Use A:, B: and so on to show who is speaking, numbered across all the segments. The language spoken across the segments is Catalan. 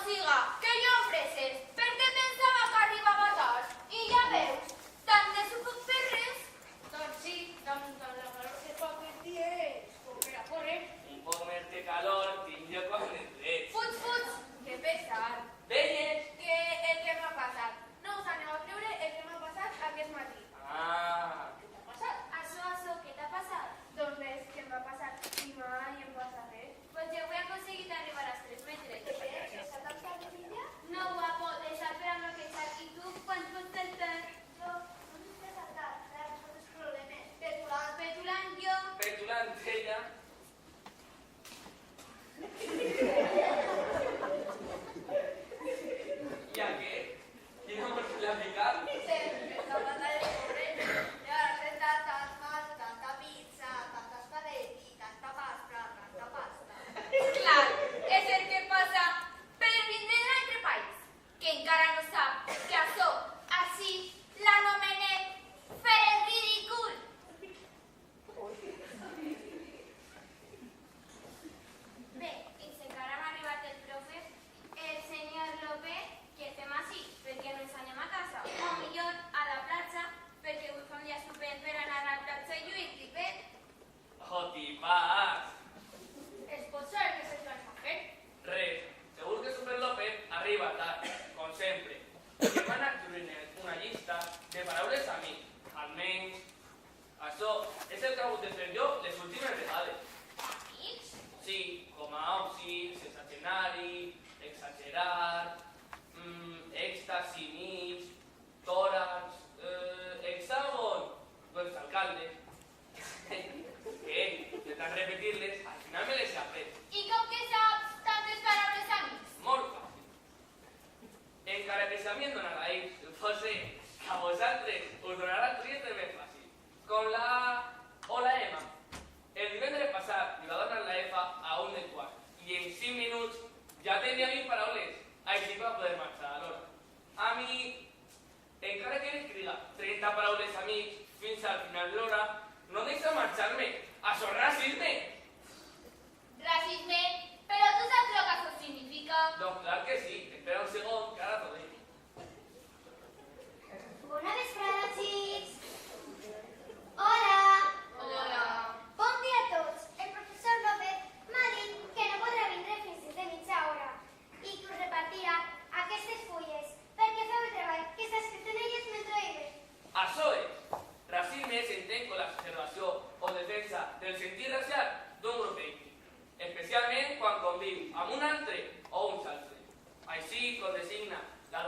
A: siga, que jo ofreces, perquè pensava que arribava tard. I ja veus, tant de sucuc per res.
B: Doncs sí, tant la calor que fa aquest dia és com per a córrer.
C: Un poc més de calor tinc jo quan et veig.
A: Fuig, fuig, que pesat.
C: Veies?
A: Que el que m'ha passat. No us aneu a creure el que m'ha passat aquest matí.
C: Ah,
B: Què t'ha passat?
A: Això, què t'ha passat? Doncs res, què em va passar? I mai em passa res. Pues jo he aconseguit arribar als 3 metres.
B: Què s'ha tancat de l'illa?
A: No, guapo, deixar per a bloquejar. I tu, quants pots saltar?
B: Jo, no m'he saltat, ara no tens problemes. Petulant.
A: Petulant jo.
C: petulant ella. ¿Y a qué? ¿Quién nos la picar?
B: Sempre la pata de córrer. I ara fent tantes mans, tanta pizza, tanta espagueti, tanta pasta.
A: Clar, és el que passa per vindre d'un altre país, que encara no sap que això, així, l'anomenem fer el ridícul. Bé, i si encara m'ha arribat el profe, el senyor López, que fem així perquè no ens anem a casa, o millor a la platja, perquè avui fa un dia estupend per anar a la platja i lluir tripet.
C: Jotipas.
B: Es pot saber què se plans a fer?
C: Res, segur que Super López arriba tard, com sempre. I m'ha anat lluint una llista de paraules a mi. Almenys, això és el que he hagut de fer jo les últimes vegades.
A: Amics?
C: Sí, com a òpsis, exagerar-hi, exagerar, èxtasi mig, tòrax, hexàgon, doncs alcalde. De tant repetir-les, al final me les he après.
A: I com que saps tantes paraules amics?
C: Molt fàcil. Encara que si a mi em donarà ells, potser que a vosaltres us donarà trieste més fàcil. Com la A o la Emma. El divendres passat li va donar la F a 1:15 i en 5 minuts ja tenia 20 paraules. Així va poder marxar a l'hora. A mi, encara que escriga 30 paraules amics fins al final de l'hora, no deixa marxar-me. Això és racisme.
A: Racisme? Però tu saps el que això significa?
C: Doncs clar que sí. Espera un segon, que ara t'ho dic.
D: Bona vesprada, xics! Hola!
A: Hola.
D: Bon dia a tots! El professor López m'ha dit que no podrà vindre fins de mitja hora i que us repartirà aquestes fulles perquè feu el treball que està escrit en elles mentre hi ve.
C: Això és. Racisme s'entén com l'observació o defensa del sentit racial d'un grup ètnic, especialment quan conviu amb un altre o uns altres, així com designa la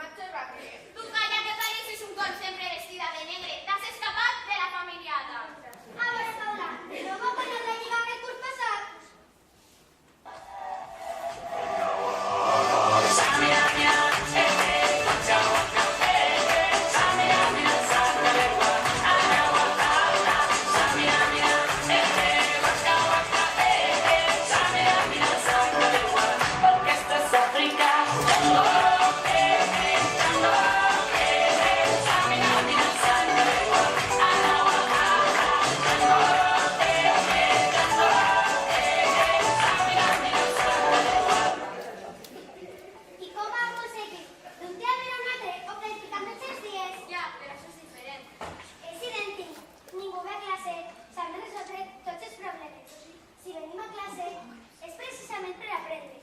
B: Machos va a creer.
A: Tu calla que pareces un con sempre vestida de negre. T'has escapat de la familiada.
D: A veure, Paula, no va guanyar la Lliga el curs passat? I com va aconseguir? D'un dia per un altre o practicant tots els dies?
A: Ja, però això és diferent.
D: És idèntic. Ningú ve a classe sabent resoldre tots els problemes. Si venim a classe és precisament per aprendre,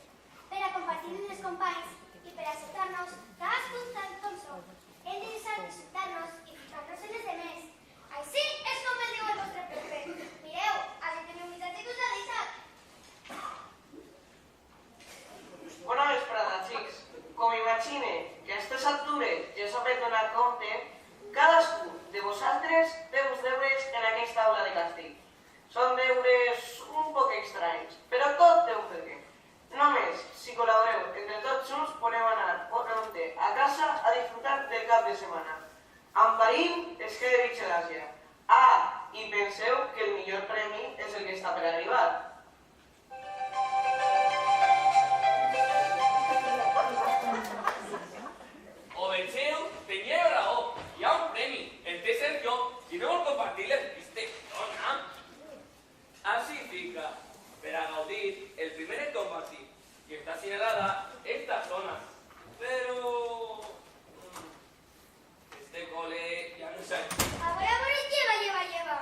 D: per a compartir amb els companys i per acceptar-nos cadascun tal com som. Hem de deixar d'acceptar-nos i ficar-nos en els demés. Així és com el diu el vostre profe. Mireu, aquí teniu un missatge que us ha deixat.
E: Bona vesprada, xics. Com imagine que a aquestes altures ja sabeu donar compte, cadascú de vosaltres té uns deures en aquesta aula de càstig. Són deures un poc estranys, però tot té un perquè. Només, si col·laboreu entre tots junts, podeu anar pronte a casa a disfrutar del cap de setmana. Amb Parín es queda de vigilància. Ah, i penseu que el millor premi és el que està per arribar.
C: O vegeu, teníeu raó. Hi ha un premi. El té Sergio. Si no vol compartir les viste, dona. Així fica. Per a gaudir, el primer és compartir. I està senyalada esta zona. Però... este cole ja no sé.
D: A veure, lleva.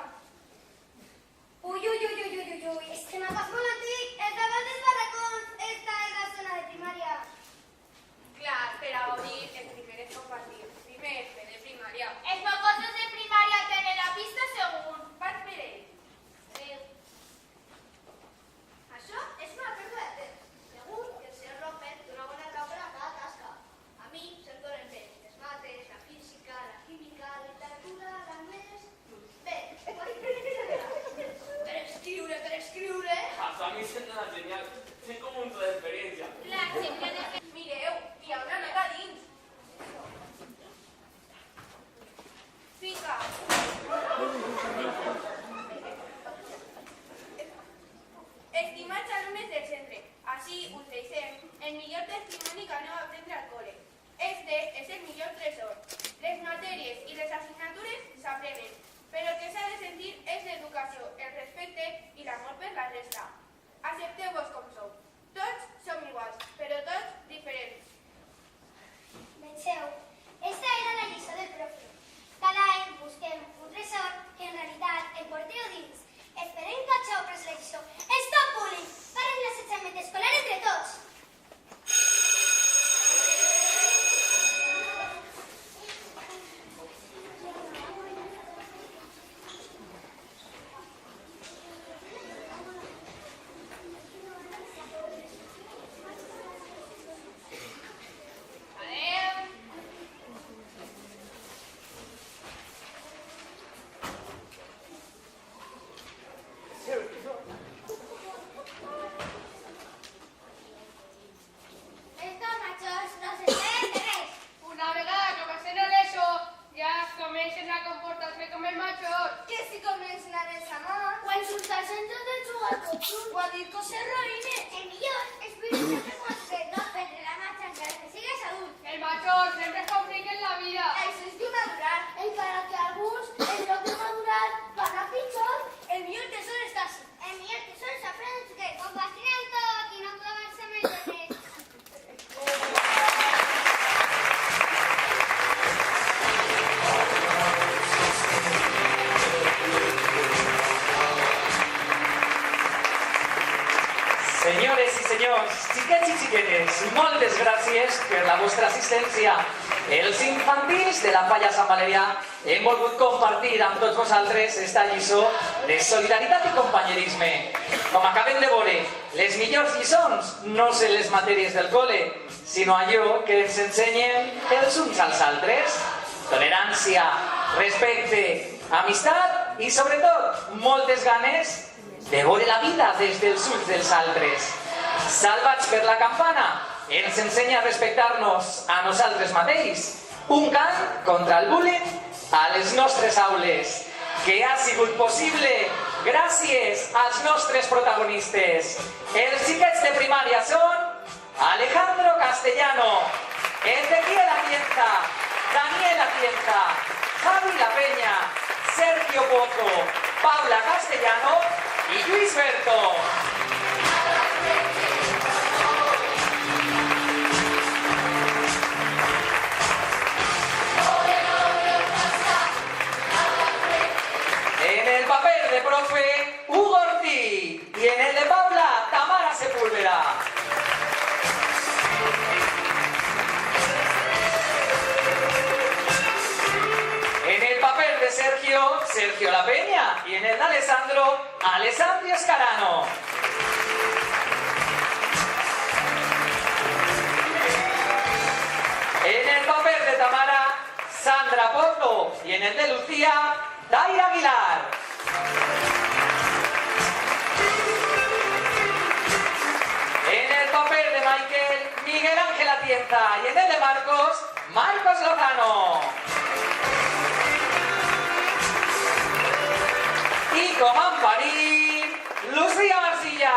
D: Uy, este mapa és molt antic. El tabat dels barracons està en la zona de primària.
B: Clar, per a gaudir, el primer és compartir. Primer, fer de primària.
A: Els mocosos de primària tenen la pista segur.
B: Vaig per ell.
D: Això és una pèrdua de temps.
B: Segur que el senyor López dona bona raó per a cada tasca. A mi se'm donen bé les mates, la física, la química, la literatura, l'anglès... Bé, per escriure...
C: A mi se'm dona genial. Tinc com un tro d'experiència.
A: La sempre de...
B: Mireu, hi ha una nega dins. Fica. Estimats alumnes del centre, així us deixem el millor testimoni que aneu a aprendre al col·le. Este és el millor tresor. Les matèries i les assignatures s'aprenen, però el que s'ha de sentir és l'educació, el respecte i l'amor per la resta. Accepteu-vos com sou. Tots som iguals, però tots diferents.
D: Penseu, esta era la lliçó del profe. Cada any busquem un tresor que en realitat el porteu dins. Esperem que això pres la lliçó. Stop bullying! Paren l'assetjament escolar entre tots!
A: Adeu.
D: Estos machos no se enteren de res.
F: Una vegada que passen a l'ESO, ja es comencen a comportar-se com els machos.
B: Que si comencen a desamar,
D: O a insultar-se entre de jugar tots
B: o a dir coses roïnes.
D: El millor és viure sempre pots fer, no prendre la marxa encara que sigues adult.
F: Els machos sempre compliquen la vida.
B: Això és de madurar.
D: Encara que alguns, en lloc de madurar, van a pitjor.
B: El millor tesoro està així.
D: El millor que són aprens que compartirem tot i no clavar-se amb els demés.
G: Senyores i senyors, xiquets i xiquetes, moltes gràcies per la vostra assistència. Els infantils de la Falla Sant Valerià hem volgut compartir amb tots vosaltres esta lliçó de solidaritat i companyerisme. Com acabem de veure, les millors lliçons no són les matèries del col·le, sinó allò que ens ensenyen els uns als altres. Tolerància, respecte, amistat i, sobretot, moltes ganes de veure la vida des dels ulls dels altres. Salvats per la campana ens ensenya a respectar-nos a nosaltres mateixos. Un cant contra el bullying a les nostres aules, que ha sigut possible gràcies als nostres protagonistes. Els xiquets de primària són Alejandro Castellano, Ezequiel Atienza, Daniel Atienza, Javi La Peña, Sergio Pozo, Paula Castellano i Lluís Berto. En el papel de profe, Hugo Ortiz, y en el de Paula, Tamara Sepúlveda. En el papel de Sergio, Sergio La Peña, y en el de Alessandro, Alessandro Escarano. En el papel de Tamara, Sandra Pozo, y en el de Lucía, Daira Aguilar. En el papel de Michael, Miguel Ángel Atienza, y en el de Marcos, Marcos Lozano. Y com en París, Lucía Marsilla.